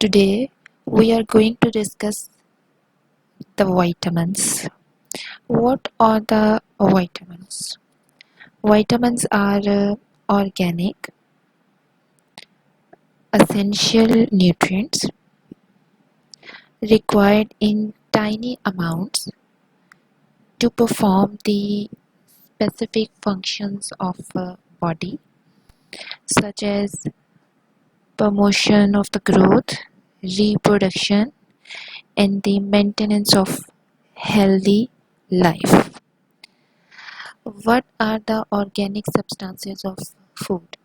Today we are going to discuss the vitamins. What are the vitamins? Vitamins are organic, essential nutrients required in tiny amounts to perform the specific functions of a body, such as promotion of the growth, reproduction, and the maintenance of healthy life. What are the organic substances of food?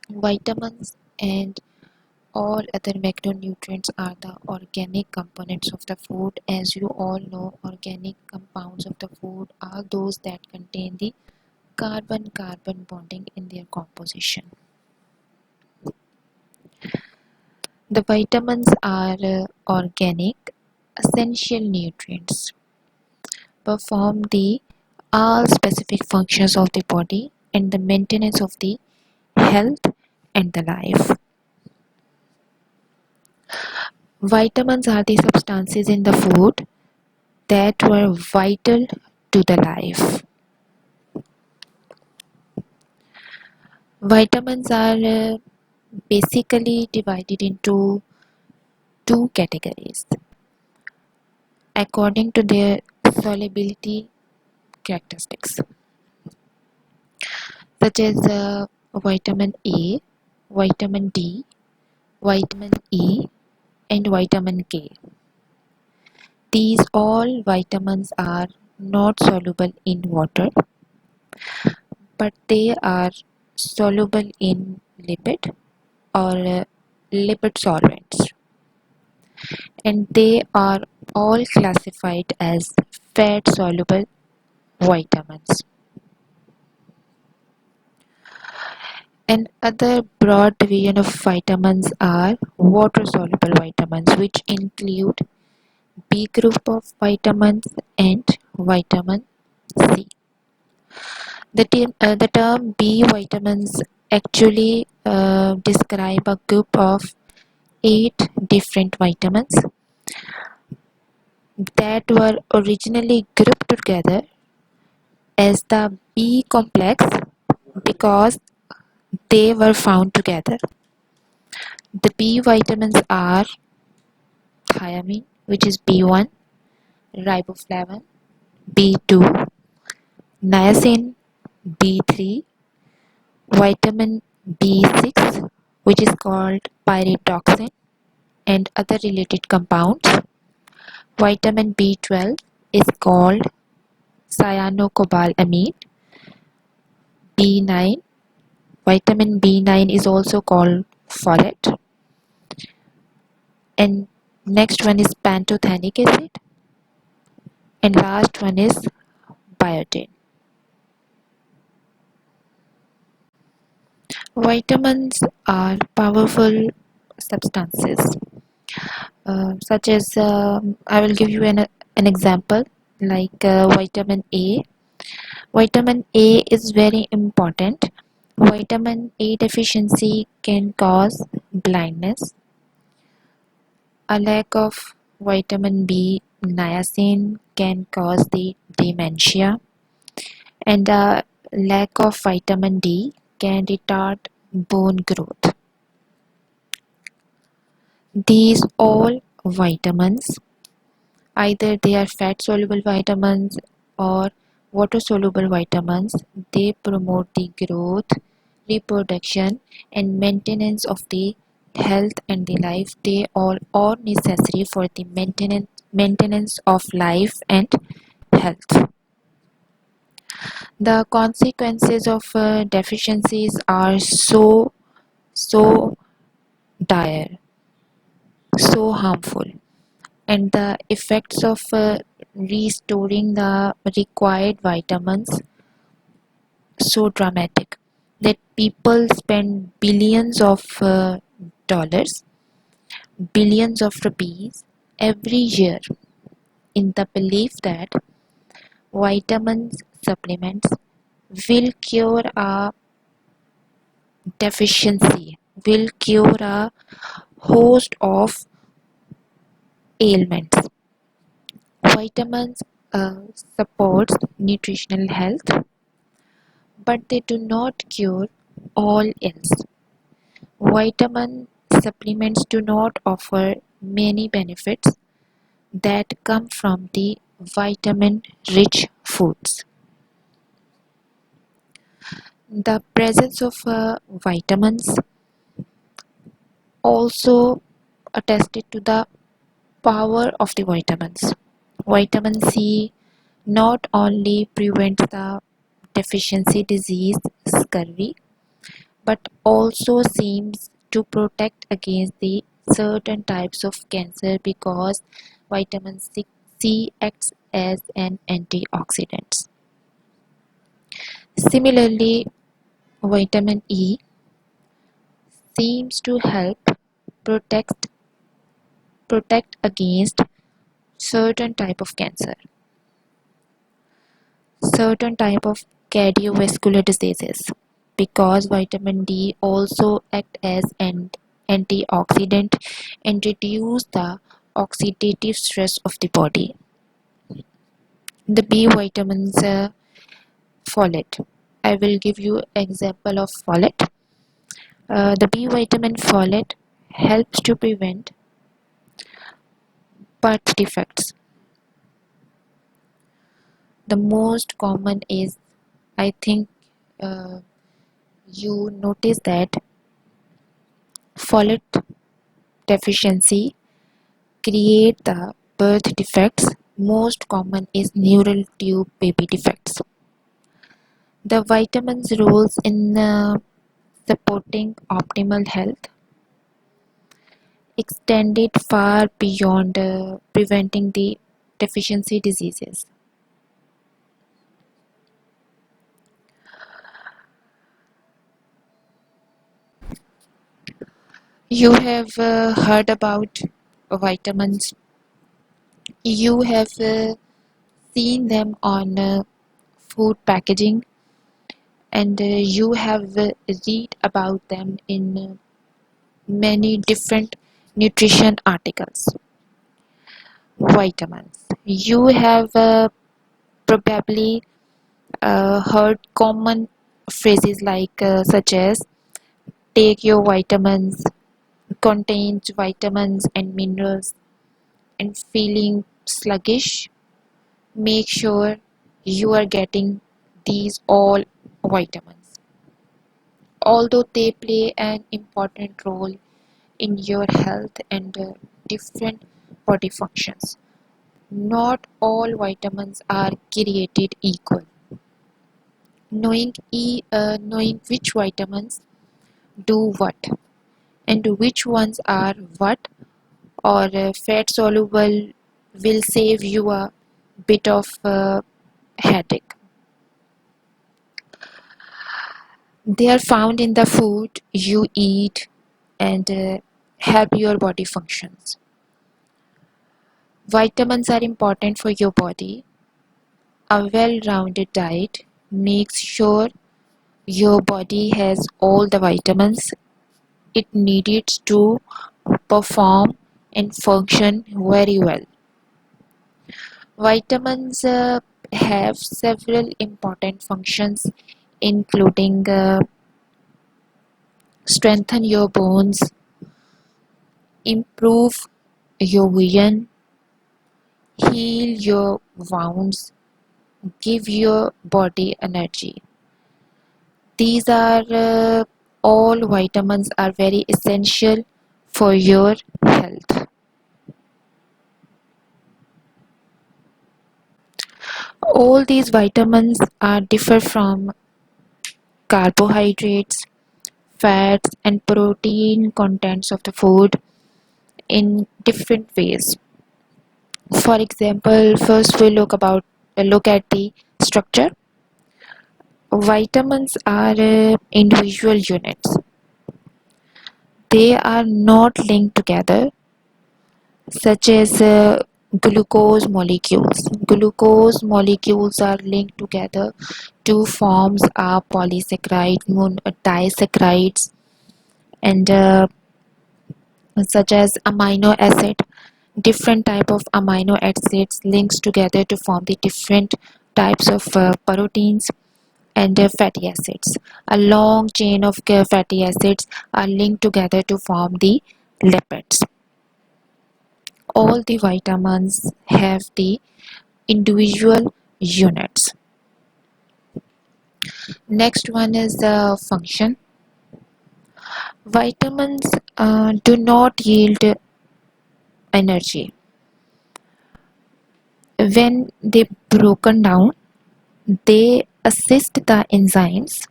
Vitamins and all other macronutrients are the organic components of the food. As you all know, organic compounds of the food are those that contain the carbon-carbon bonding in their composition. The vitamins are organic, essential nutrients, perform the all specific functions of the body and the maintenance of the health and the life. Vitamins are the substances in the food that were vital to the life. Vitamins are basically divided into two categories according to their solubility characteristics, such as vitamin A, vitamin D, vitamin E, and vitamin K. These all vitamins are not soluble in water, but they are soluble in lipid or lipid solvents, and they are all classified as fat soluble vitamins. Another broad division of vitamins are water soluble vitamins, which include B group of vitamins and vitamin C. The term B vitamins actually describe a group of 8 different vitamins that were originally grouped together as the B complex because they were found together. The B vitamins are thiamine, which is B1, riboflavin, B2, niacin, B3, vitamin B6, which is called pyridoxine, and other related compounds. Vitamin B12 is called cyanocobalamin. B9, vitamin B9 is also called folate. And next one is pantothenic acid. And last one is biotin. Vitamins are powerful substances, such as I will give you an example like vitamin A. Vitamin A is very important. Vitamin A deficiency can cause blindness. A lack of vitamin B niacin can cause the dementia, and a lack of vitamin D can retard bone growth. These all vitamins, either they are fat soluble vitamins or water soluble vitamins, they promote the growth, reproduction, and maintenance of the health and the life. They all are necessary for the maintenance of life and health. The consequences of deficiencies are so dire, so harmful, and the effects of restoring the required vitamins so dramatic that people spend billions of dollars, billions of rupees every year in the belief that vitamins supplements will cure a deficiency, will cure a host of ailments. Vitamins supports nutritional health, but they do not cure all ills. Vitamin supplements do not offer many benefits that come from the vitamin-rich foods. The presence of vitamins also attested to the power of the vitamins. Vitamin C not only prevents the deficiency disease scurvy but also seems to protect against the certain types of cancer because vitamin C acts as an antioxidant. Similarly, vitamin E seems to help protect protect against certain type of cancer, certain type of cardiovascular diseases because vitamin D also act as an antioxidant and reduce the oxidative stress of the body. The B vitamins folate. I will give you example of folate. The B vitamin folate helps to prevent birth defects. The most common is, I think, uh, you notice that folate deficiency create the birth defects. Most common is neural tube baby defects. The vitamins roles in supporting optimal health extended far beyond preventing the deficiency diseases. You have heard about vitamins. You have seen them on food packaging and you have read about them in many different nutrition articles. Vitamins. You have probably heard common phrases like such as take your vitamins, contains vitamins and minerals, and feeling sluggish. Make sure you are getting these all vitamins. Although they play an important role in your health and different body functions, not all vitamins are created equal. Knowing which vitamins do what and which ones are what or fat soluble will save you a bit of headache. They are found in the food you eat and help your body functions. Vitamins are important for your body. A well-rounded diet makes sure your body has all the vitamins it needs to perform and function very well. Vitamins have several important functions, including strengthen your bones, improve your vision, heal your wounds, give your body energy. These are all vitamins are very essential for your health. All these vitamins are differ from carbohydrates, fats, and protein contents of the food in different ways. For example, first we look at the structure. Vitamins are individual units. They are not linked together, such as glucose molecules. Glucose molecules are linked together to forms a polysaccharide, disaccharides, and such as amino acid. Different type of amino acids links together to form the different types of proteins and fatty acids. A long chain of fatty acids are linked together to form the lipids. All the vitamins have the individual units. Next one is the function. Vitamins do not yield energy. When they broken down, they assist the enzymes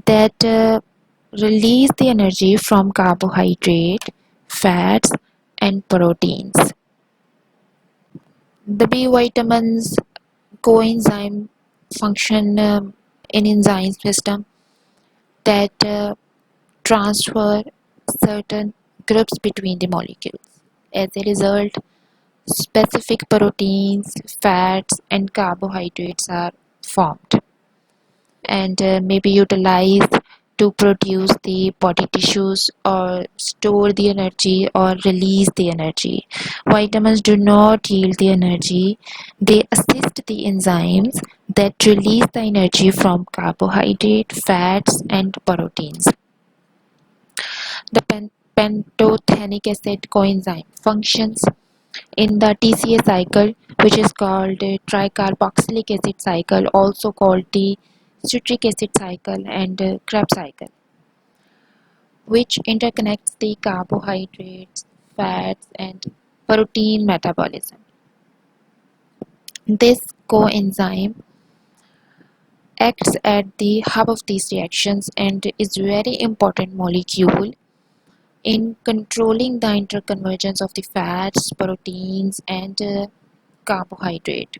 that release the energy from carbohydrate, fats, and proteins. The B vitamins coenzyme function in enzyme system that transfer certain groups between the molecules. As a result, specific proteins, fats, and carbohydrates are formed and may be utilized to produce the body tissues or store the energy or release the energy. Vitamins do not yield the energy, they assist the enzymes that release the energy from carbohydrate, fats, and proteins. The pantothenic acid coenzyme functions in the TCA cycle, which is called tricarboxylic acid cycle, also called the citric acid cycle and Krebs cycle, which interconnects the carbohydrates, fats, and protein metabolism. This coenzyme acts at the hub of these reactions and is very important molecule in controlling the interconvergence of the fats, proteins, and carbohydrate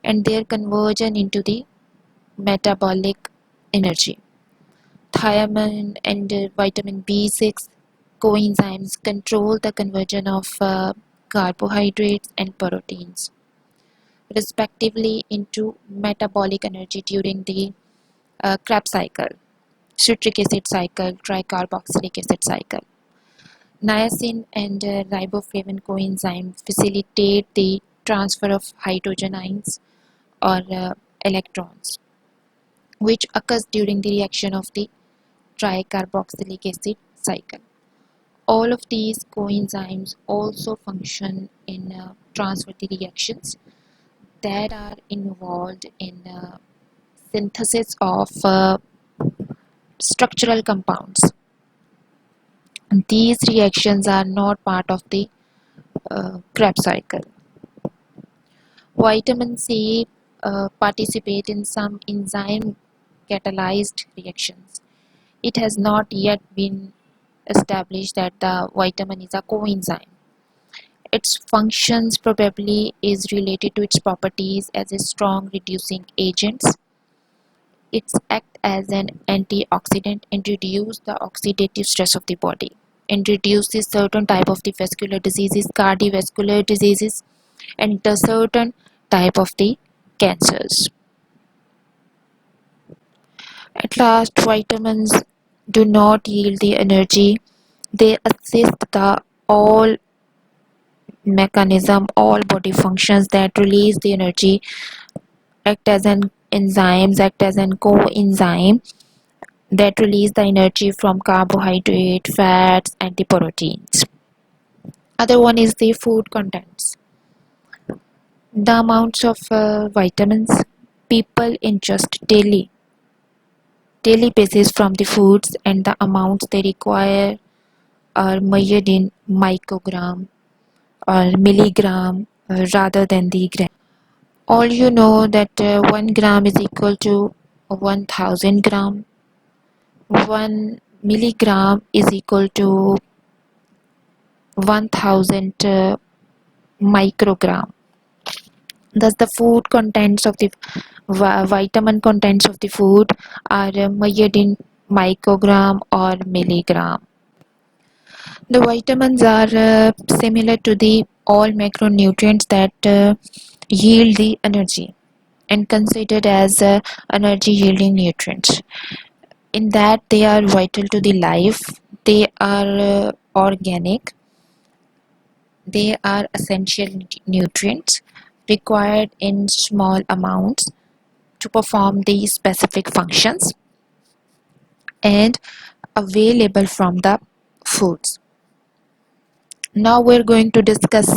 and their conversion into the metabolic energy. Thiamine and vitamin B6 coenzymes control the conversion of carbohydrates and proteins, respectively, into metabolic energy during the Krebs cycle, citric acid cycle, tricarboxylic acid cycle. Niacin and riboflavin coenzyme facilitate the transfer of hydrogen ions or electrons, which occurs during the reaction of the tricarboxylic acid cycle. All of these coenzymes also function in transfer the reactions that are involved in synthesis of structural compounds. These reactions are not part of the Krebs cycle. Vitamin C participate in some enzyme catalyzed reactions. It has not yet been established that the vitamin is a coenzyme. Its functions probably is related to its properties as a strong reducing agent. Its act as an antioxidant and reduce the oxidative stress of the body and reduces certain type of the vascular diseases, cardiovascular diseases, and the certain type of the cancers. At last, vitamins do not yield the energy. They assist the all mechanism, all body functions that release the energy, act as an enzymes, act as an coenzyme that release the energy from carbohydrate, fats, and the proteins. Other one is the food contents. The amounts of vitamins people ingest daily basis from the foods and the amounts they require are measured in microgram or milligram rather than the gram. All you know that 1 gram is equal to 1000 gram, 1 milligram is equal to 1000 microgram. Thus, the food contents of the vitamin contents of the food are measured in microgram or milligram. The vitamins are similar to the all macronutrients that yield the energy and considered as energy yielding nutrients. in that they are vital to the life. They are organic. They are essential nutrients required in small amounts to perform these specific functions and available from the foods. Now we're going to discuss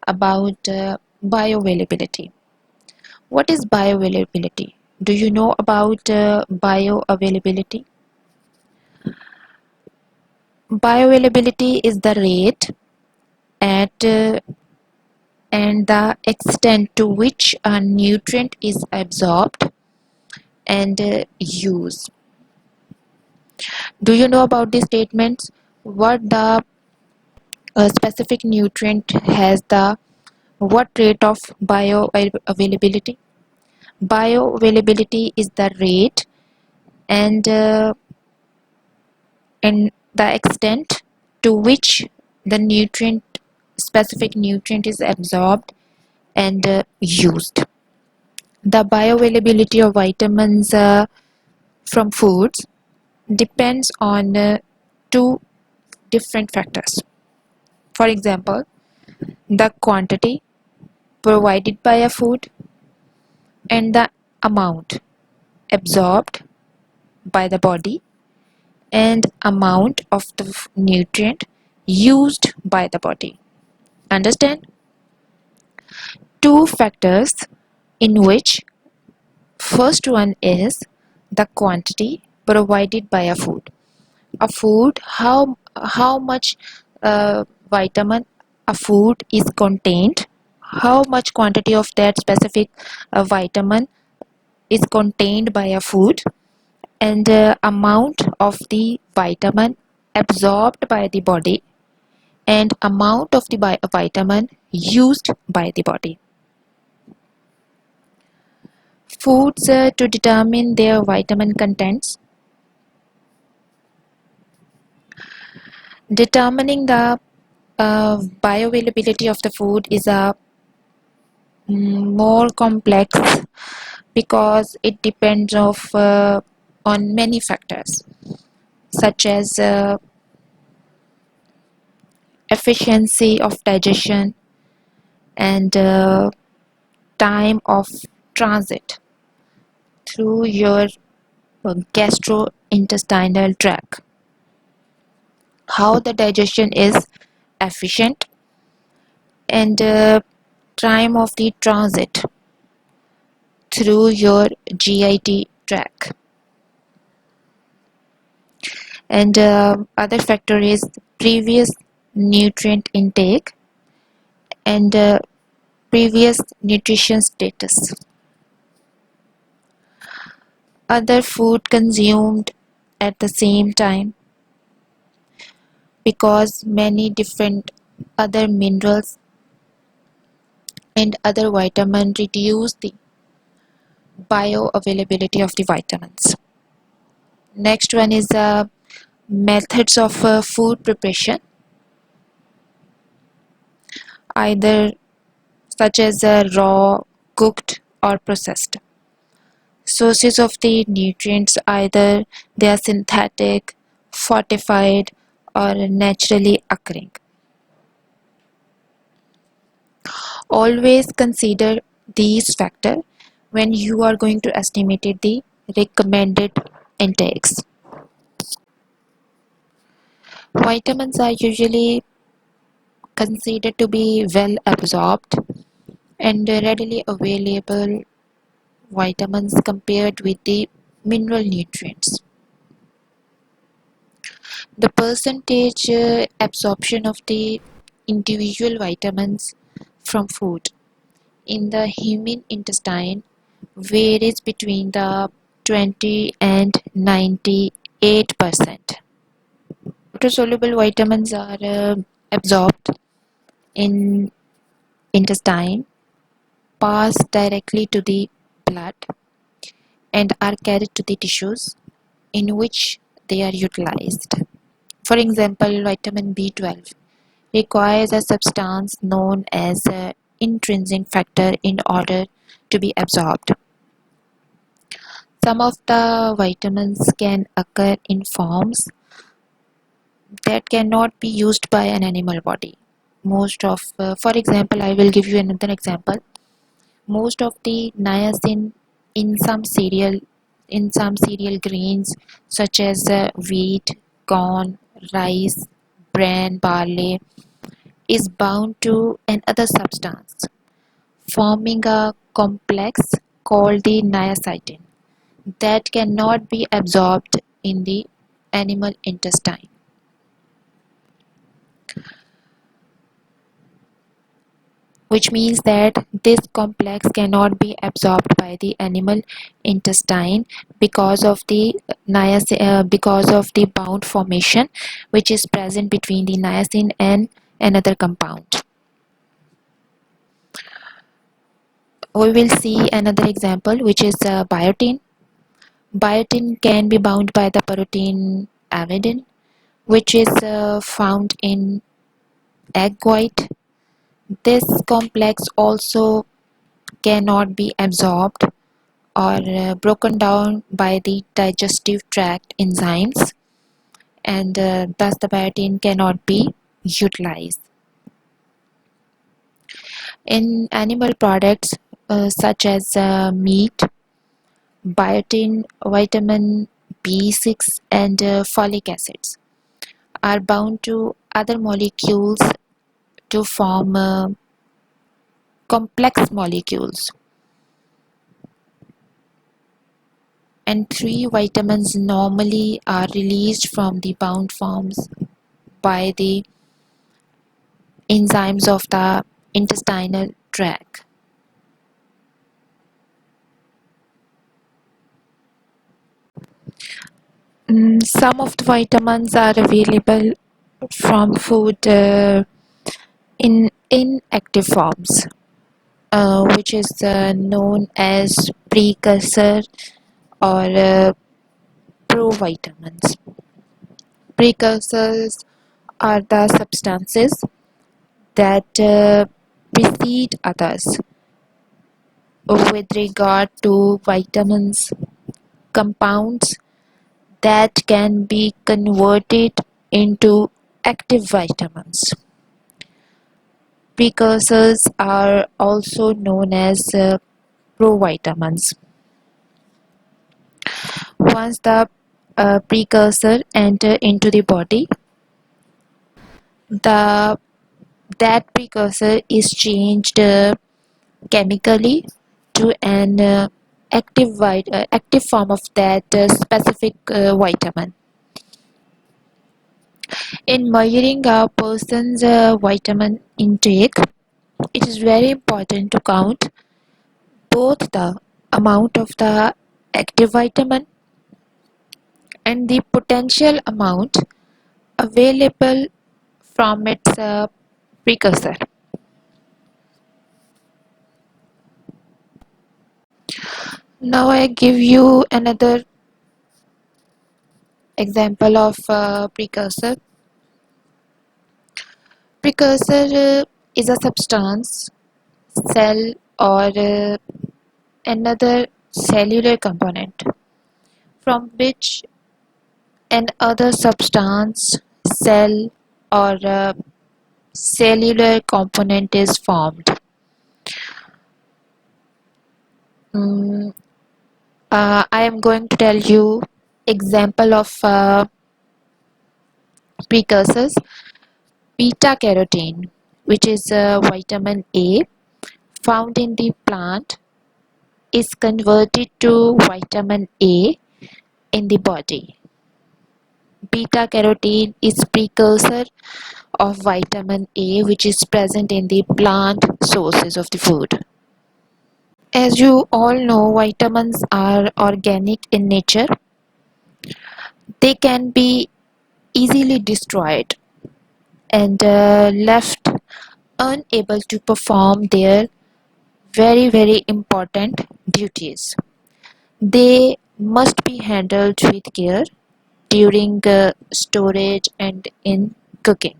about bioavailability. What is bioavailability? Do you know about bioavailability? Bioavailability is the rate at and the extent to which a nutrient is absorbed and used. Do you know about these statements? What the specific nutrient has the what rate of bioavailability? Bioavailability is the rate and the extent to which the specific nutrient is absorbed and used. The bioavailability of vitamins from foods depends on two different factors. For example, the quantity provided by a food and the amount absorbed by the body and amount of the nutrient used by the body. Understand? Two factors in which first one is the quantity provided by a food. A food, how much vitamin a food is contained, how much quantity of that specific vitamin is contained by a food, and amount of the vitamin absorbed by the body and amount of the vitamin used by the body. Foods to determine their vitamin contents. Determining the bioavailability of the food is a more complex because it depends on many factors such as efficiency of digestion and time of transit through your gastrointestinal tract. How the digestion is efficient and time of the transit through your GIT tract. And other factor is previous nutrient intake and previous nutrition status. Other food consumed at the same time because many different other minerals and other vitamins reduce the bioavailability of the vitamins. Next one is methods of food preparation, either such as raw, cooked or processed. Sources of the nutrients, either they are synthetic, fortified or naturally occurring. Always consider these factors when you are going to estimate the recommended intakes. Vitamins are usually considered to be well absorbed and readily available vitamins compared with the mineral nutrients. The percentage absorption of the individual vitamins from food in the human intestine varies between the 20 and 98%. Water-soluble vitamins are absorbed in intestine, pass directly to the blood, and are carried to the tissues in which they are utilized. For example, vitamin B12 requires a substance known as intrinsic factor in order to be absorbed. Some of the vitamins can occur in forms that cannot be used by an animal body. For example, I will give you another example. Most of the niacin in some cereal grains such as wheat, corn, rice, bran, barley is bound to another substance, forming a complex called the niacin that cannot be absorbed in the animal intestine, which means that this complex cannot be absorbed by the animal intestine because of the bound formation which is present between the niacin and another compound. We will see another example, which is biotin. Biotin can be bound by the protein amidin, which is found in egg white. This complex also cannot be absorbed or broken down by the digestive tract enzymes, and thus the biotin cannot be utilized. In animal products such as meat, biotin, vitamin B6, and folic acids are bound to other molecules to form complex molecules. And three vitamins normally are released from the bound forms by the enzymes of the intestinal tract. Some of the vitamins are available from food in inactive forms, which is known as precursor or provitamins. Precursors are the substances that precede others with regard to vitamins, compounds that can be converted into active vitamins. Precursors are also known as provitamins. Once the precursor enter into the body, the that precursor is changed chemically to an active form of that specific vitamin. In measuring a person's vitamin intake, it is very important to count both the amount of the active vitamin and the potential amount available from its precursor. Now I give you another example of precursor. Precursor is a substance, cell, or another cellular component from which an other substance, cell, or cellular component is formed. Mm, I am going to tell you example of precursors. Beta carotene, which is vitamin A found in the plant, is converted to vitamin A in the body. Beta carotene is precursor of vitamin A, which is present in the plant sources of the food. As you all know, vitamins are organic in nature. They can be easily destroyed and left unable to perform their very important duties. They must be handled with care during storage and in cooking.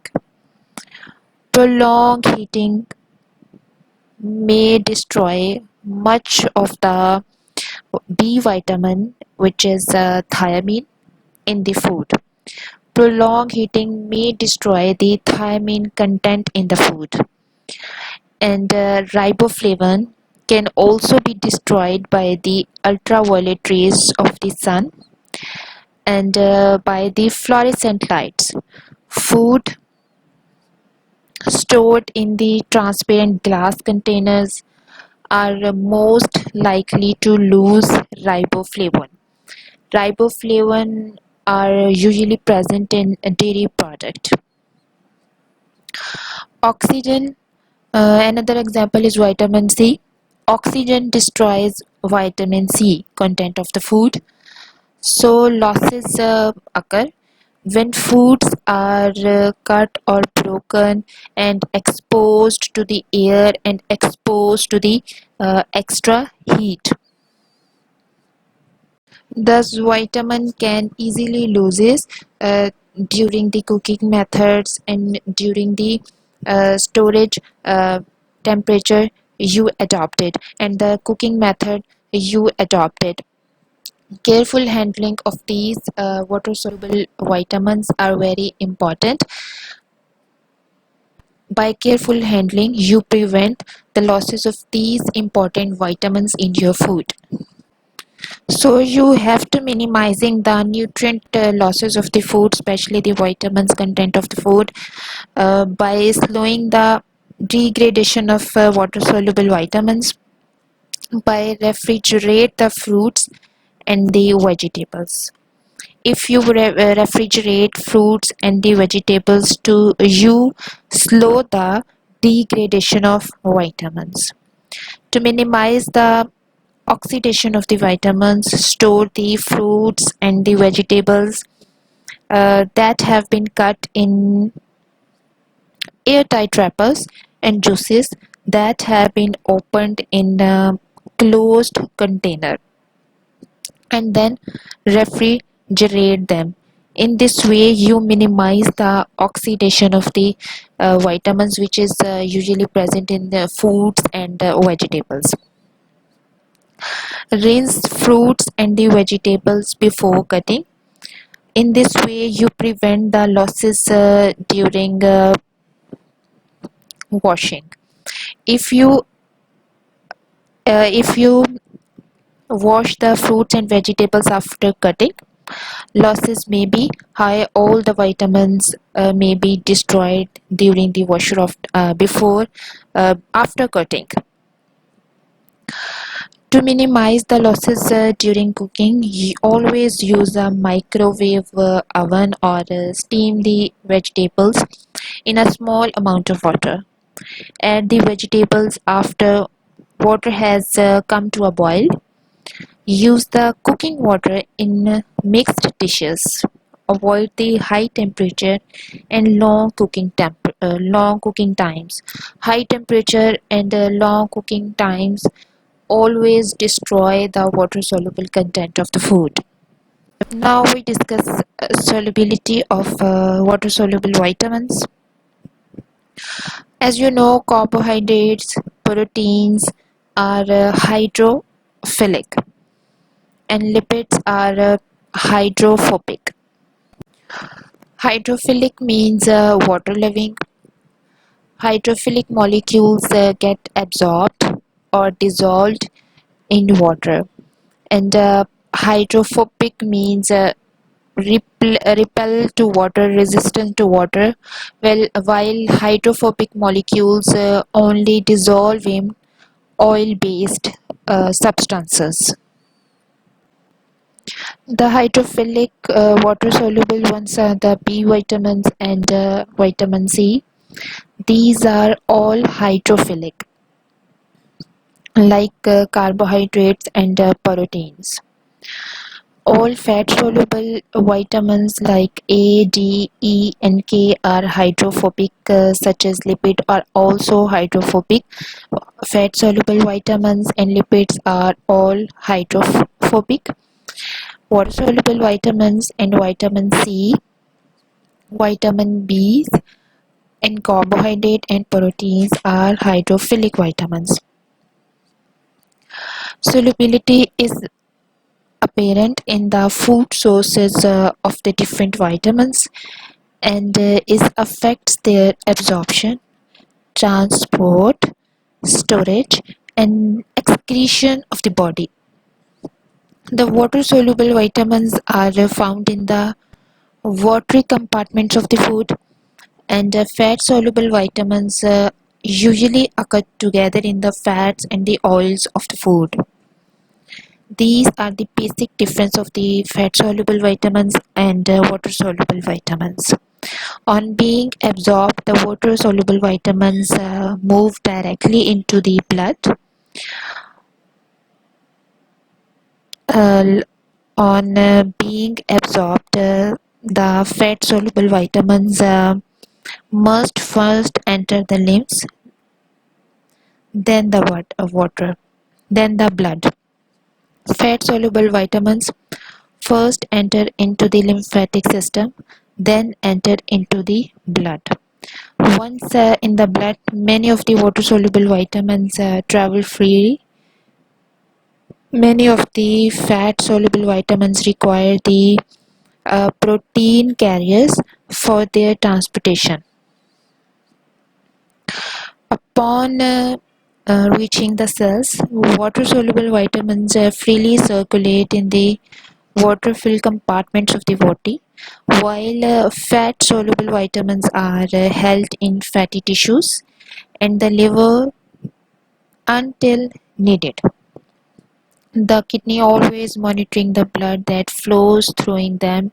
Prolonged heating may destroy much of the B vitamin, which is thiamine, in the food. Prolonged heating may destroy the thiamine content in the food, and riboflavin can also be destroyed by the ultraviolet rays of the sun and by the fluorescent lights. Food stored in the transparent glass containers are most likely to lose riboflavin. Riboflavin are usually present in a dairy product. Oxygen, another example is vitamin C. Oxygen destroys vitamin C content of the food, so losses occur when foods are cut or broken and exposed to the air and exposed to the extra heat. Thus, vitamin can easily loses during the cooking methods and during the storage temperature you adopted and the cooking method you adopted. Careful handling of these water-soluble vitamins are very important. By careful handling, you prevent the losses of these important vitamins in your food. So you have to minimizing the nutrient losses of the food, especially the vitamins content of the food, by slowing the degradation of water-soluble vitamins, by refrigerate the fruits and the vegetables. If you refrigerate fruits and the vegetables to you slow the degradation of vitamins. To minimize the oxidation of the vitamins, store the fruits and the vegetables that have been cut in airtight wrappers and juices that have been opened in a closed container, and then refrigerate them. In this way, you minimize the oxidation of the vitamins which is usually present in the foods and vegetables. Rinse fruits and the vegetables before cutting. In this way, you prevent the losses during washing. If you wash the fruits and vegetables after cutting, losses may be high. All the vitamins may be destroyed during the washer of before after cutting. To minimize the losses during cooking, you always use a microwave oven or steam the vegetables in a small amount of water. Add the vegetables after water has come to a boil. Use the cooking water in mixed dishes. Avoid the high temperature and long cooking times. High temperature and long cooking times always destroy the water soluble content of the food. Now we discuss solubility of water soluble vitamins. As you know, carbohydrates, proteins are hydrophilic and lipids are hydrophobic. Hydrophilic means water loving. Hydrophilic molecules get absorbed or dissolved in water, and hydrophobic means repel to water, resistant to water, while hydrophobic molecules only dissolve in oil-based substances. The hydrophilic water-soluble ones are the B vitamins and vitamin C. These are all hydrophilic, like carbohydrates and proteins. All fat-soluble vitamins like A, D, E, and K are hydrophobic, such as lipid are also hydrophobic. Fat-soluble vitamins and lipids are all hydrophobic. Water-soluble vitamins and vitamin C, vitamin B, and carbohydrate and proteins are hydrophilic vitamins. Solubility is apparent in the food sources of the different vitamins and is affects their absorption, transport, storage, and excretion of the body. The water soluble vitamins are found in the watery compartments of the food, and fat soluble vitamins usually occur together in the fats and the oils of the food. These are the basic difference of the fat soluble vitamins and water soluble vitamins. On being absorbed, the water soluble vitamins move directly into the blood. Uh, on being absorbed, the fat soluble vitamins must first enter the limbs, then the water, then the blood. Fat soluble vitamins first enter into the lymphatic system, then enter into the blood. Once in the blood, many of the water soluble vitamins travel freely. Many of the fat soluble vitamins require the protein carriers for their transportation. Upon reaching the cells, water soluble vitamins freely circulate in the water filled compartments of the body, while fat soluble vitamins are held in fatty tissues and the liver until needed. The kidney always monitoring the blood that flows through them,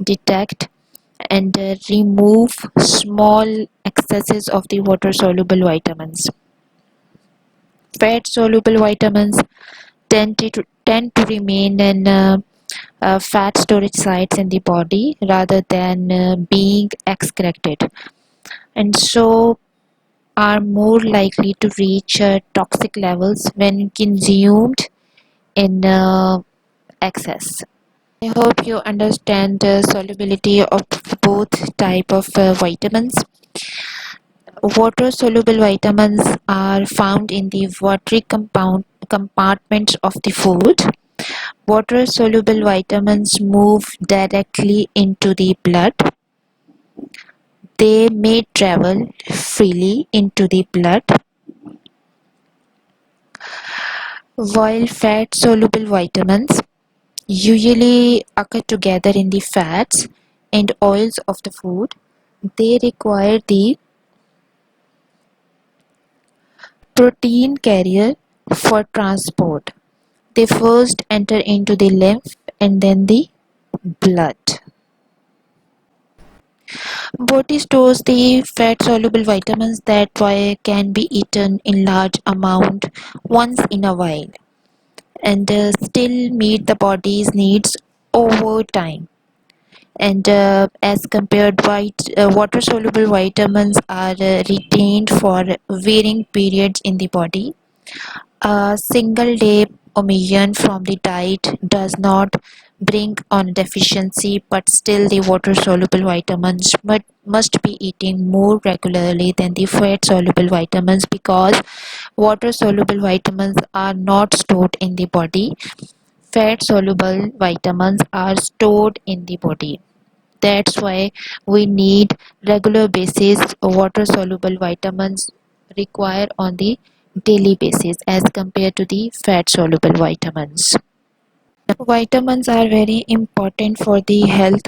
detect and remove small excesses of the water soluble vitamins. Fat soluble vitamins tend to remain in fat storage sites in the body rather than being excreted, and so are more likely to reach toxic levels when consumed in excess. I hope you understand the solubility of both type of vitamins. Water soluble vitamins are found in the watery compartments of the food. Water soluble vitamins move directly into the blood. They may travel freely into the blood, while fat soluble vitamins usually occur together in the fats and oils of the food. They require the protein carrier for transport. They first enter into the lymph and then the blood. Body stores the fat-soluble vitamins that can be eaten in large amount once in a while and still meet the body's needs over time. And as compared, water soluble vitamins are retained for varying periods in the body. A single day omission from the diet does not bring on deficiency, but still the water soluble vitamins must be eaten more regularly than the fat soluble vitamins, because water soluble vitamins are not stored in the body. Fat soluble vitamins are stored in the body. That's why we need regular basis water soluble vitamins required on the daily basis as compared to the fat soluble vitamins. Vitamins are very important for the health,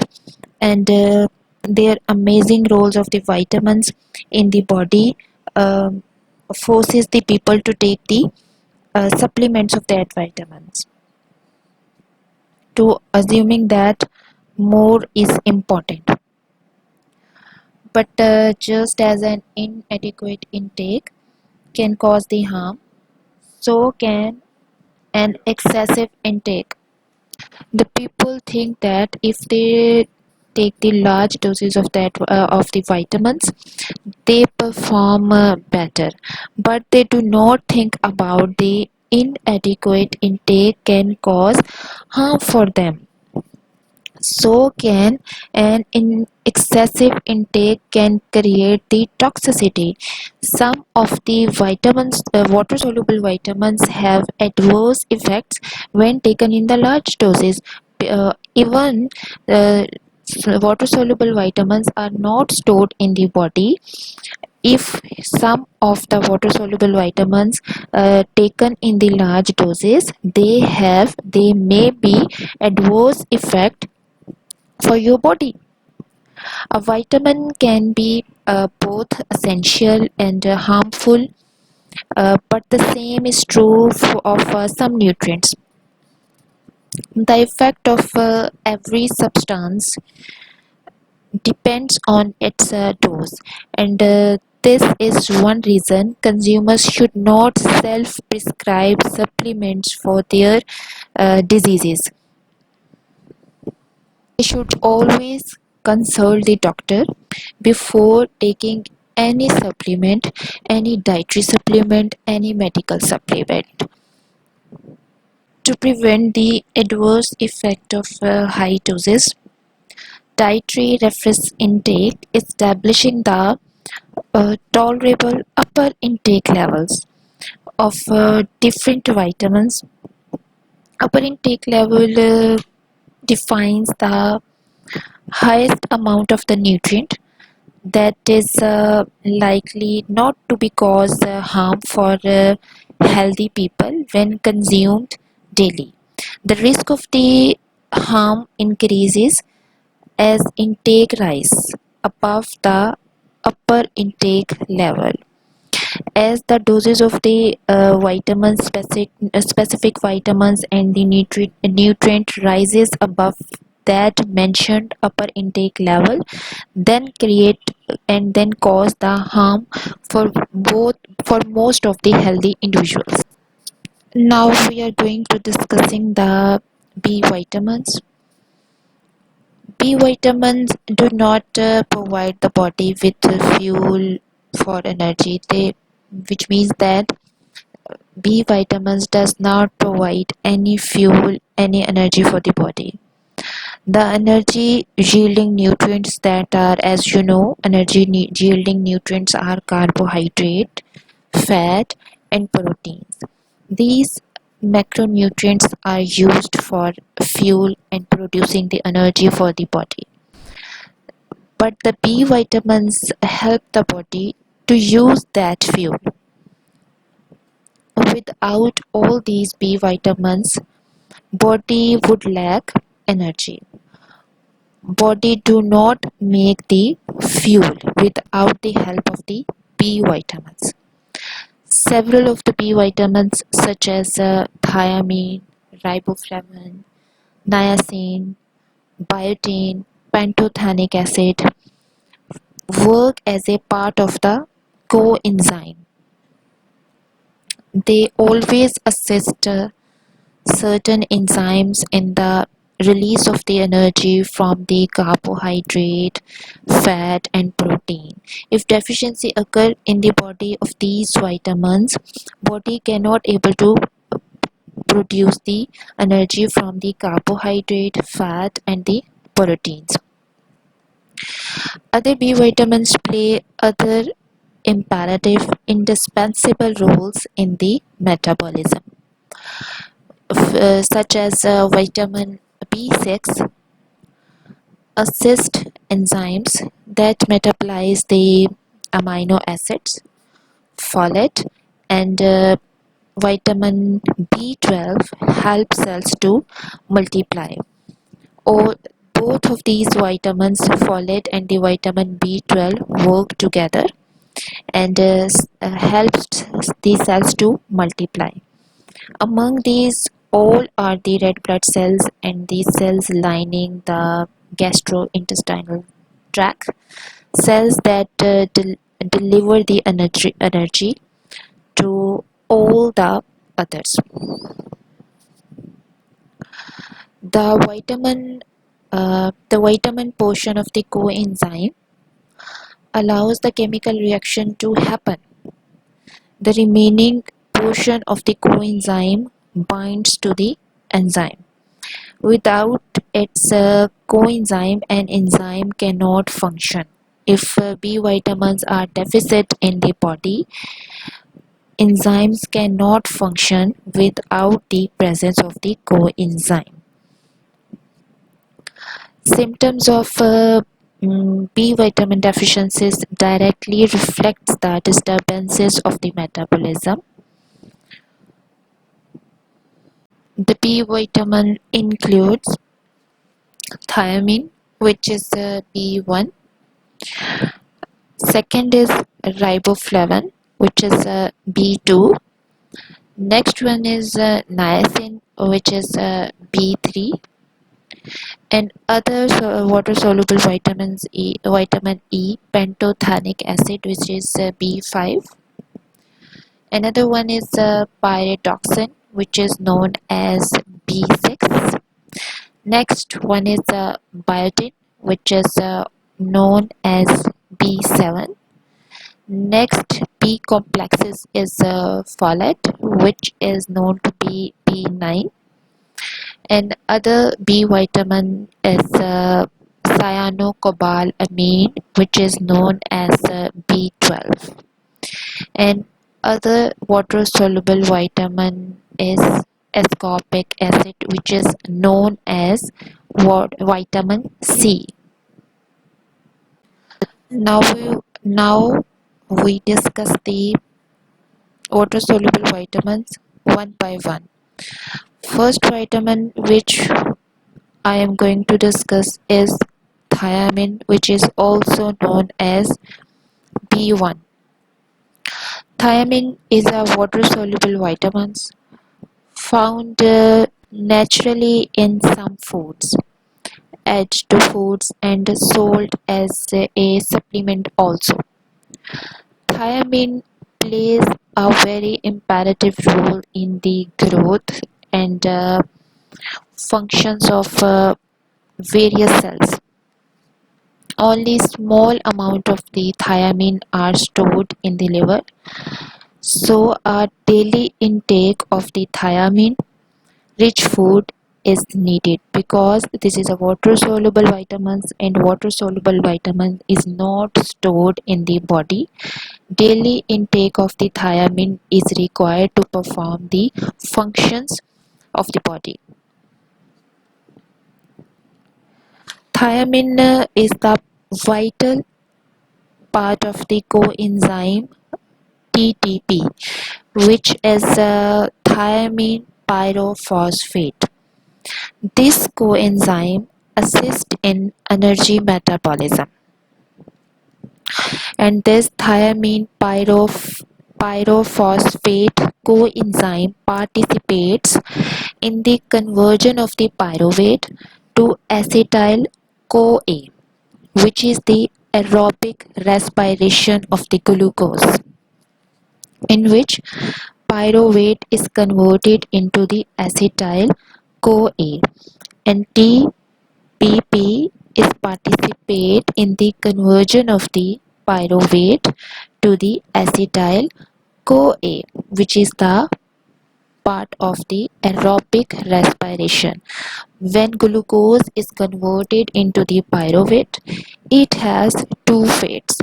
and their amazing roles of the vitamins in the body forces the people to take the supplements of that vitamins, to assuming that more is important. But just as an inadequate intake can cause the harm, so can an excessive intake. The people think that if they take the large doses of the vitamins, they perform better, but they do not think about the inadequate intake can cause harm for them. So can an excessive intake can create the toxicity. Some of the vitamins, water-soluble vitamins, have adverse effects when taken in the large doses. Even water-soluble vitamins are not stored in the body. If some of the water-soluble vitamins taken in the large doses, they may be adverse effect for your body. A vitamin can be both essential and harmful, but the same is true of some nutrients. The effect of every substance depends on its dose, and this is one reason consumers should not self prescribe supplements for their diseases. They should always consult the doctor before taking any supplement, any dietary supplement, any medical supplement. To prevent the adverse effect of high doses, dietary reference intake, establishing the tolerable upper intake levels of different vitamins. Upper intake level defines the highest amount of the nutrient that is likely not to be cause harm for healthy people when consumed daily. The risk of the harm increases as intake rise above the upper intake level. As the doses of the vitamins, specific vitamins and the nutrient rises above that mentioned upper intake level, then create and then cause the harm for for most of the healthy individuals. Now we are going to discussing the B vitamins. B vitamins do not provide the body with fuel for energy. Which means that B vitamins does not provide any fuel, any energy for the body. The energy yielding nutrients that are, as you know, yielding nutrients are carbohydrate, fat, and proteins. These macronutrients are used for fuel and producing the energy for the body. But the B vitamins help the body to use that fuel. Without all these B vitamins, body would lack energy. Body do not make the fuel without the help of the B vitamins. Several of the B vitamins such as thiamine, riboflavin, niacin, biotin, pantothenic acid work as a part of the coenzyme. They always assist certain enzymes in the release of the energy from the carbohydrate, fat and protein. If deficiency occur in the body of these vitamins, body cannot able to produce the energy from the carbohydrate, fat and the proteins. Other B vitamins play other imperative, indispensable roles in the metabolism, such as vitamin B6 assist enzymes that metabolize the amino acids, folate, and vitamin B12 help cells to multiply. Or both of these vitamins, folate and the vitamin B12, work together and helps the cells to multiply. Among these, all are the red blood cells and the cells lining the gastrointestinal tract, cells that deliver the energy to all the others. The vitamin portion of the coenzyme allows the chemical reaction to happen. The remaining portion of the coenzyme binds to the enzyme. Without its coenzyme, an enzyme cannot function. If B vitamins are deficit in the body, enzymes cannot function without the presence of the coenzyme. Symptoms of B vitamin deficiencies directly reflects the disturbances of the metabolism. The B vitamin includes thiamine, which is B1. Second is riboflavin, which is B2. Next one is niacin, which is B3, and other water soluble vitamins vitamin E, pantothenic acid, which is B5. Another one is pyridoxine, which is known as B6. Next one is biotin, which is known as B7. Next B complexes is folate, which is known to be B9, and other B vitamin is cyanocobalamin, which is known as B12, and other water soluble vitamin is ascorbic acid, which is known as vitamin C. Now we discuss the water soluble vitamins one by one. First vitamin which I am going to discuss is thiamine, which is also known as B1. Thiamine is a water soluble vitamin found naturally in some foods, edged foods, and sold as a supplement also. Thiamine plays a very imperative role in the growth and functions of various cells. Only small amount of the thiamine are stored in the liver, so a daily intake of the thiamine rich food is needed because this is a water soluble vitamins, and water soluble vitamin is not stored in the body. Daily intake of the thiamine is required to perform the functions of the body. Thiamine is the vital part of the coenzyme TTP, which is thiamine pyrophosphate. This coenzyme assists in energy metabolism, and this thiamine pyrophosphate coenzyme participates in the conversion of the pyruvate to acetyl CoA, which is the aerobic respiration of the glucose, in which pyruvate is converted into the acetyl CoA, and TPP is participate in the conversion of the pyruvate to the acetyl CoA, which is the part of the aerobic respiration. When glucose is converted into the pyruvate, it has two fates: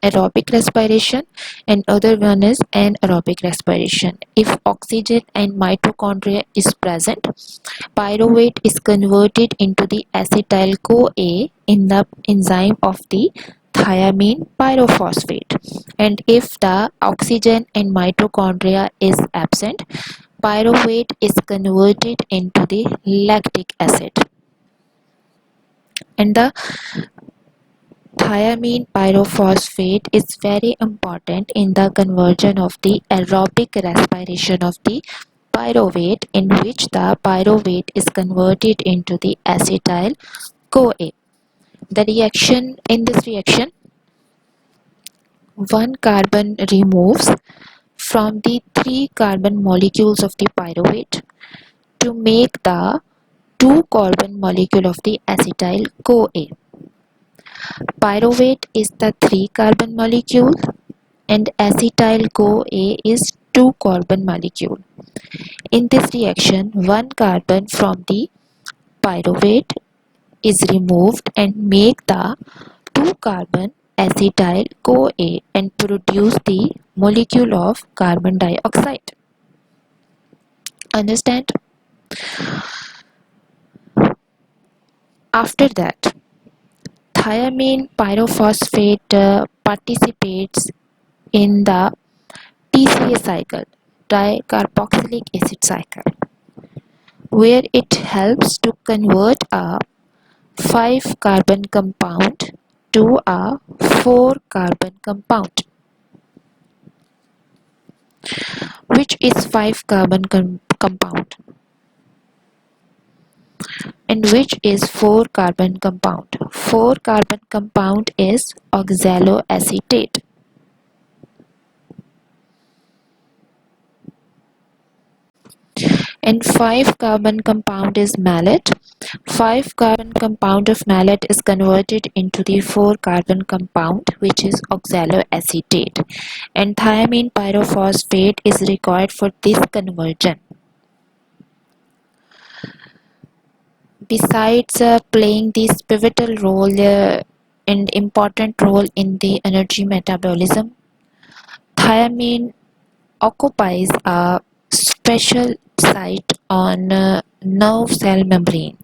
aerobic respiration, and other one is anaerobic respiration. If oxygen and mitochondria is present, pyruvate is converted into the acetyl CoA in the enzyme of the thiamine pyrophosphate, and if the oxygen and mitochondria is absent, pyruvate is converted into the lactic acid, and the thiamine pyrophosphate is very important in the conversion of the aerobic respiration of the pyruvate, in which the pyruvate is converted into the acetyl CoA. The reaction in this reaction, one carbon removes from the three carbon molecules of the pyruvate to make the two carbon molecule of the acetyl CoA. Pyruvate is the three carbon molecule and acetyl CoA is two carbon molecule. In this reaction, one carbon from the pyruvate is removed and make the two carbon acetyl CoA and produce the molecule of carbon dioxide. Understand? After that, thiamine pyrophosphate participates in the TCA cycle, dicarboxylic acid cycle, where it helps to convert a 5 carbon compound to a 4 carbon compound. Which is 5 carbon compound and which is 4 carbon compound? 4 carbon compound is oxaloacetate. And 5 carbon compound is malate. 5 carbon compound of malate is converted into the 4 carbon compound, which is oxaloacetate, and thiamine pyrophosphate is required for this conversion. Besides playing this pivotal role and important role in the energy metabolism, thiamine occupies a special site on nerve cell membrane.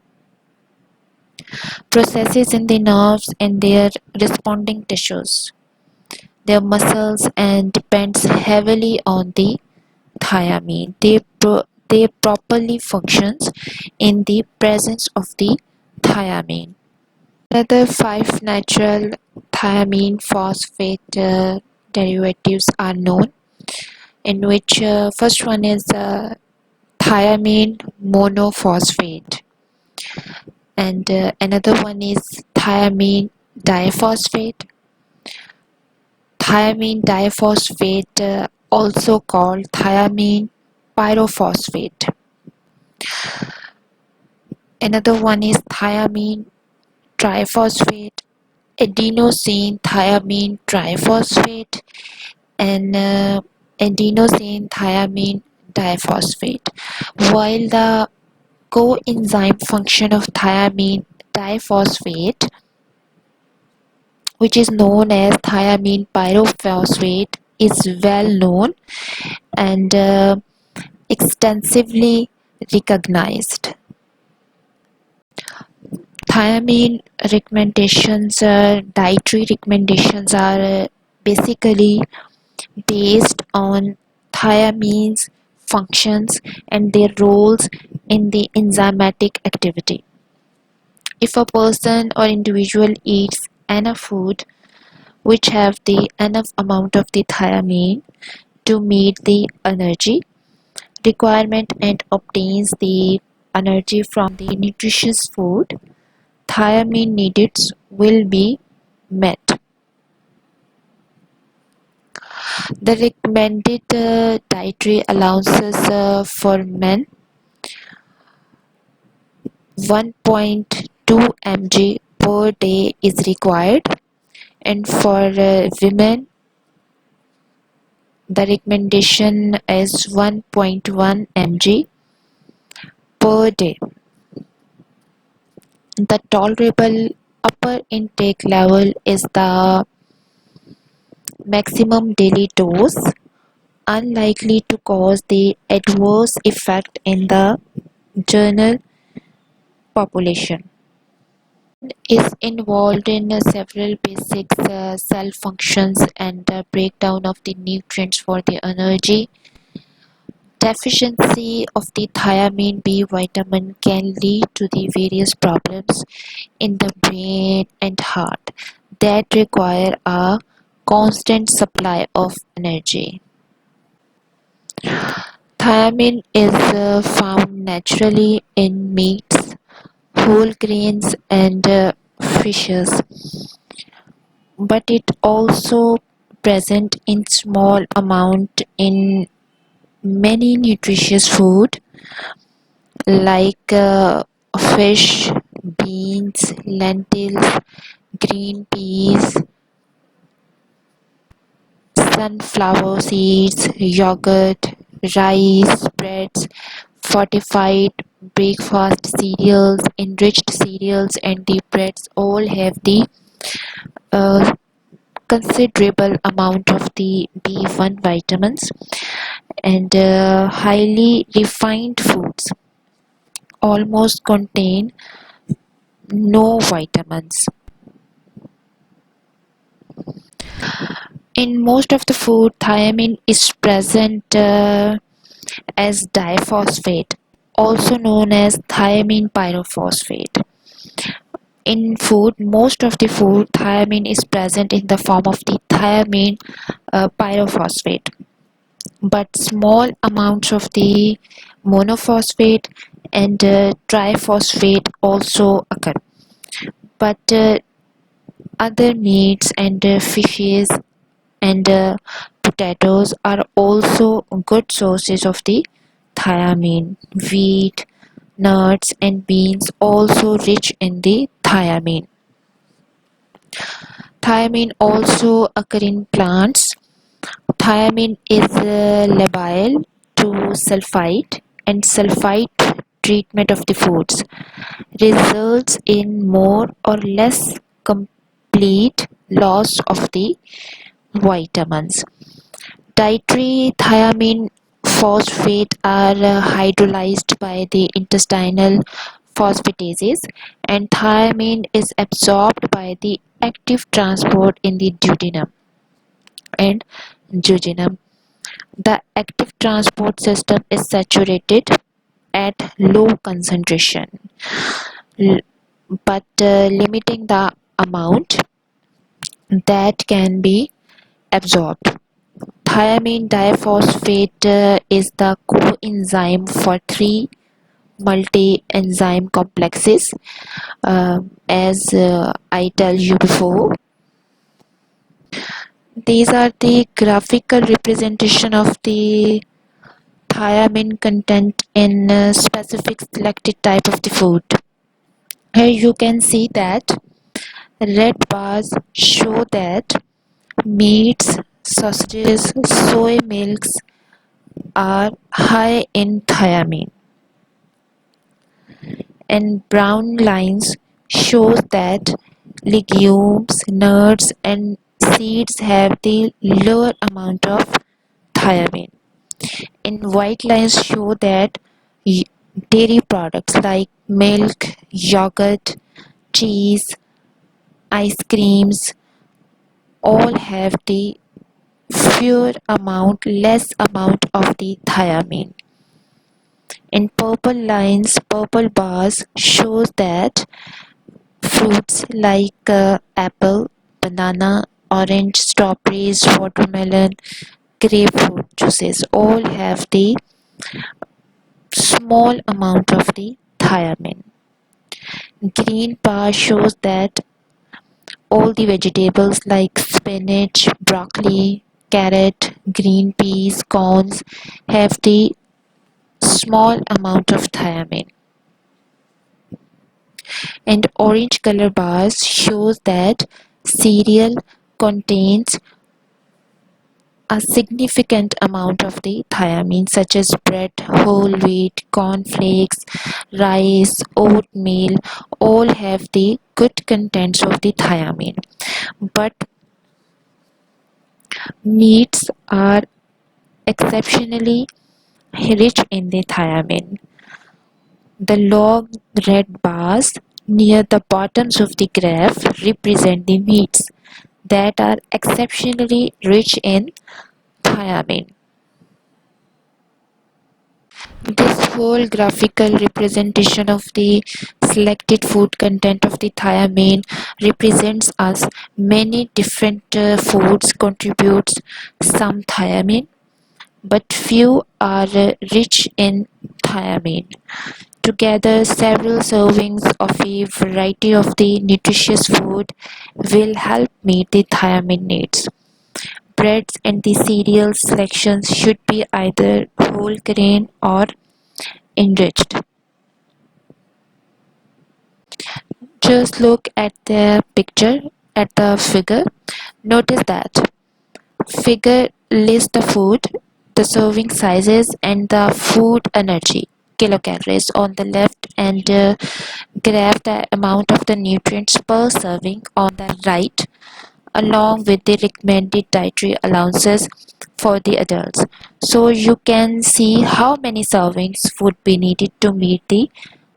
Processes in the nerves and their responding tissues, their muscles, and depends heavily on the thiamine. They properly functions in the presence of the thiamine. Another 5 natural thiamine phosphate derivatives are known, in which first one is thiamine monophosphate, and another one is thiamine diphosphate. Thiamine diphosphate, also called thiamine pyrophosphate. Another one is thiamine triphosphate, adenosine thiamine triphosphate, and adenosine thiamine diphosphate. While the coenzyme function of thiamine diphosphate, which is known as thiamine pyrophosphate, is well known and extensively recognized. Thiamine recommendations, dietary recommendations are basically based on thiamine's functions and their roles in the enzymatic activity. If a person or individual eats enough food which have the enough amount of the thiamine to meet the energy requirement and obtains the energy from the nutritious food, thiamine needs will be met. The recommended dietary allowances for men 1.2 mg per day is required, and for women the recommendation is 1.1 mg per day. The tolerable upper intake level is the maximum daily dose, unlikely to cause the adverse effect in the general population. Is involved in several basic cell functions and breakdown of the nutrients for the energy. Deficiency of the thiamine B vitamin can lead to the various problems in the brain and heart that require a constant supply of energy. Thiamine is found naturally in meats, whole grains, and fishes, but it also present in small amount in many nutritious food like fish, beans, lentils, green peas, sunflower seeds, yogurt, rice, breads, fortified breakfast cereals, enriched cereals, and the breads all have the uh, considerable amount of the B1 vitamins, and highly refined foods almost contain no vitamins. In most of the food, thiamine is present as diphosphate, also known as thiamine pyrophosphate. In food, most of the food, thiamine is present in the form of the thiamine pyrophosphate, but small amounts of the monophosphate and triphosphate also occur. But other meats and fishes and potatoes are also good sources of the thiamine. Wheat, nuts, and beans also rich in the thiamine. Thiamine also occur in plants. Thiamine is labile to sulfite, and sulfite treatment of the foods results in more or less complete loss of the vitamins. Dietary thiamine phosphate are hydrolyzed by the intestinal phosphatases, and thiamine is absorbed by the active transport in the duodenum and jejunum. The active transport system is saturated at low concentration, but limiting the amount that can be absorbed. Thiamine diphosphate is the coenzyme for three multi-enzyme complexes. As I tell you before, these are the graphical representation of the thiamine content in a specific selected type of the food. Here you can see that red bars show that meats, sausages, soy milks are high in thiamine, and brown lines shows that legumes, nuts, and seeds have the lower amount of thiamine. And white lines show that dairy products like milk, yogurt, cheese, ice creams all have the less amount of the thiamine. In purple lines, purple bars shows that fruits like apple, banana, orange, strawberries, watermelon, grapefruit juices all have the small amount of the thiamine. Green bar shows that all the vegetables like spinach, broccoli, carrot, green peas, corns have the small amount of thiamine. And orange color bars shows that cereal contains a significant amount of the thiamine, such as bread, whole wheat, cornflakes, rice, oatmeal, all have the good contents of the thiamine. But meats are exceptionally rich in the thiamine. The long red bars near the bottoms of the graph represent the meats that are exceptionally rich in thiamine. This whole graphical representation of the selected food content of the thiamine represents us many different foods contributes some thiamine, but few are rich in thiamine. Together, several servings of a variety of the nutritious food will help meet the thiamine needs. Breads and the cereal selections should be either whole grain or enriched. Just look at the picture, at the figure. Notice that Figure lists the food, the serving sizes, and the food energy kilocalories on the left, and graph the amount of the nutrients per serving on the right, along with the recommended dietary allowances for the adults. So you can see how many servings would be needed to meet the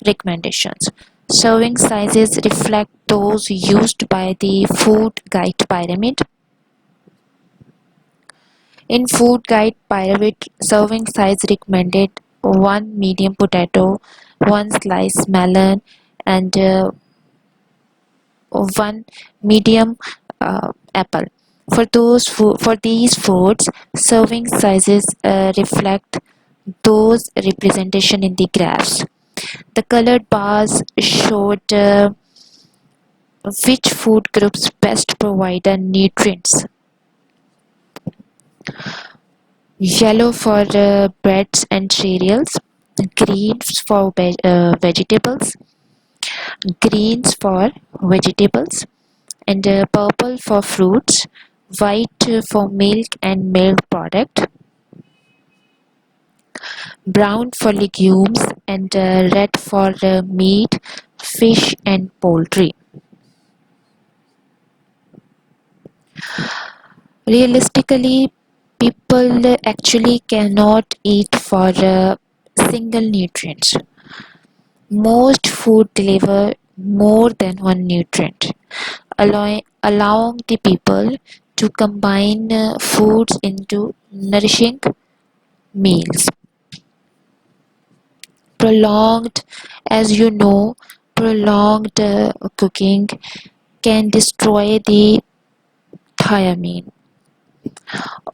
recommendations. Serving sizes reflect those used by the food guide pyramid. In food guide pyramid, serving size recommended: one medium potato, one slice melon, and one medium apple. For these foods, serving sizes reflect those representation in the graphs. The colored bars showed which food groups best provide the nutrients. Yellow for breads and cereals, greens for vegetables, greens for vegetables, and purple for fruits, white for milk and milk product, brown for legumes, and red for meat, fish, and poultry. Realistically, people actually cannot eat for single nutrients. Most food deliver more than one nutrient, allowing the people to combine foods into nourishing meals. Prolonged, as you know, prolonged cooking can destroy the thiamine.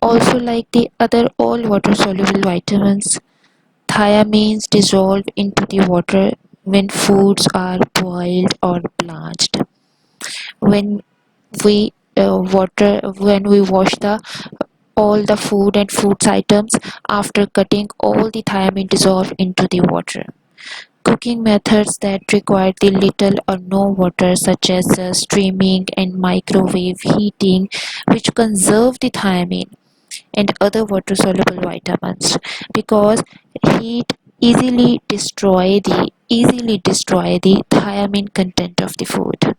Also, like the other all water soluble vitamins, thiamines dissolve into the water when foods are boiled or blanched. When when we wash the all the food and fruits items, after cutting, all the thiamine dissolve into the water. Cooking methods that require the little or no water, such as steaming and microwave heating, which conserve the thiamine and other water soluble vitamins, because heat easily destroy the thiamine content of the food,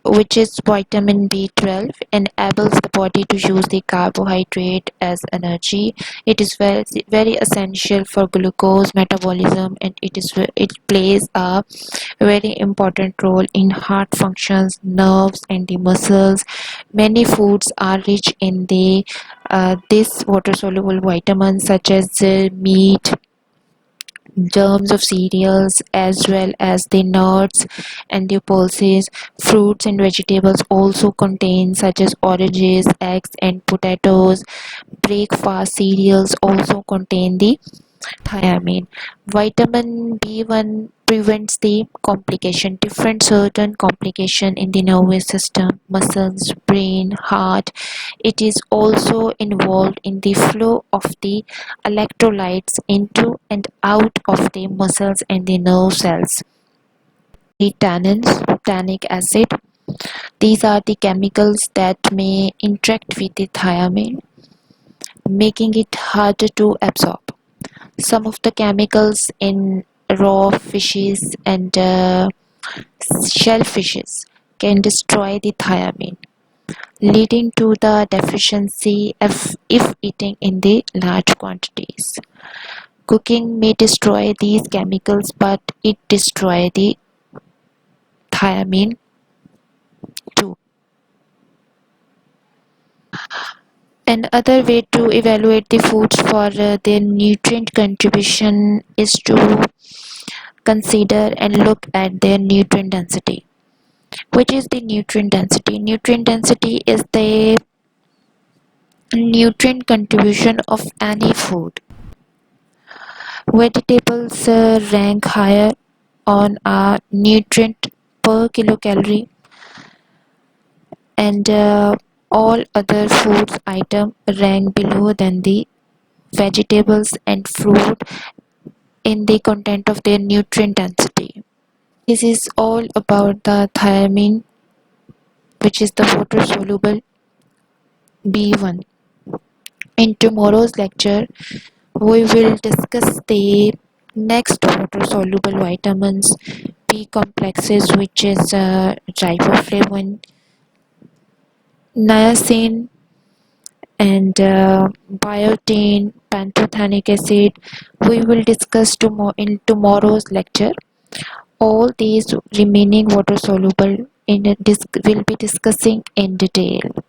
which is vitamin B12, enables the body to use the carbohydrate as energy. It is very essential for glucose metabolism, and it plays a very important role in heart functions, nerves, and the muscles. Many foods are rich in the this water soluble vitamins, such as meat, germs of cereals, as well as the nuts and the pulses. Fruits and vegetables also contain, such as oranges, eggs, and potatoes. Breakfast cereals also contain the thiamine. Vitamin B1 prevents the certain complication in the nervous system, muscles, brain, heart. It is also involved in the flow of the electrolytes into and out of the muscles and the nerve cells. The tannins, tannic acid, these are the chemicals that may interact with the thiamine, making it harder to absorb. Some of the chemicals in raw fishes and shellfishes can destroy the thiamine, leading to the deficiency if eating in the large quantities. Cooking may destroy these chemicals, but it destroys the thiamine too. Another way to evaluate the foods for their nutrient contribution is to consider and look at their nutrient density. Which is the nutrient density? Nutrient density is the nutrient contribution of any food. Vegetables rank higher on a nutrient per kilocalorie, and all other foods item rank below than the vegetables and fruit in the content of their nutrient density. This is all about the thiamine, which is the water soluble B1. In tomorrow's lecture, we will discuss the next water soluble vitamins, B complexes, which is riboflavin, niacin, and biotin, pantothenic acid. We will discuss in tomorrow's lecture. All these remaining water soluble will be discussing in detail.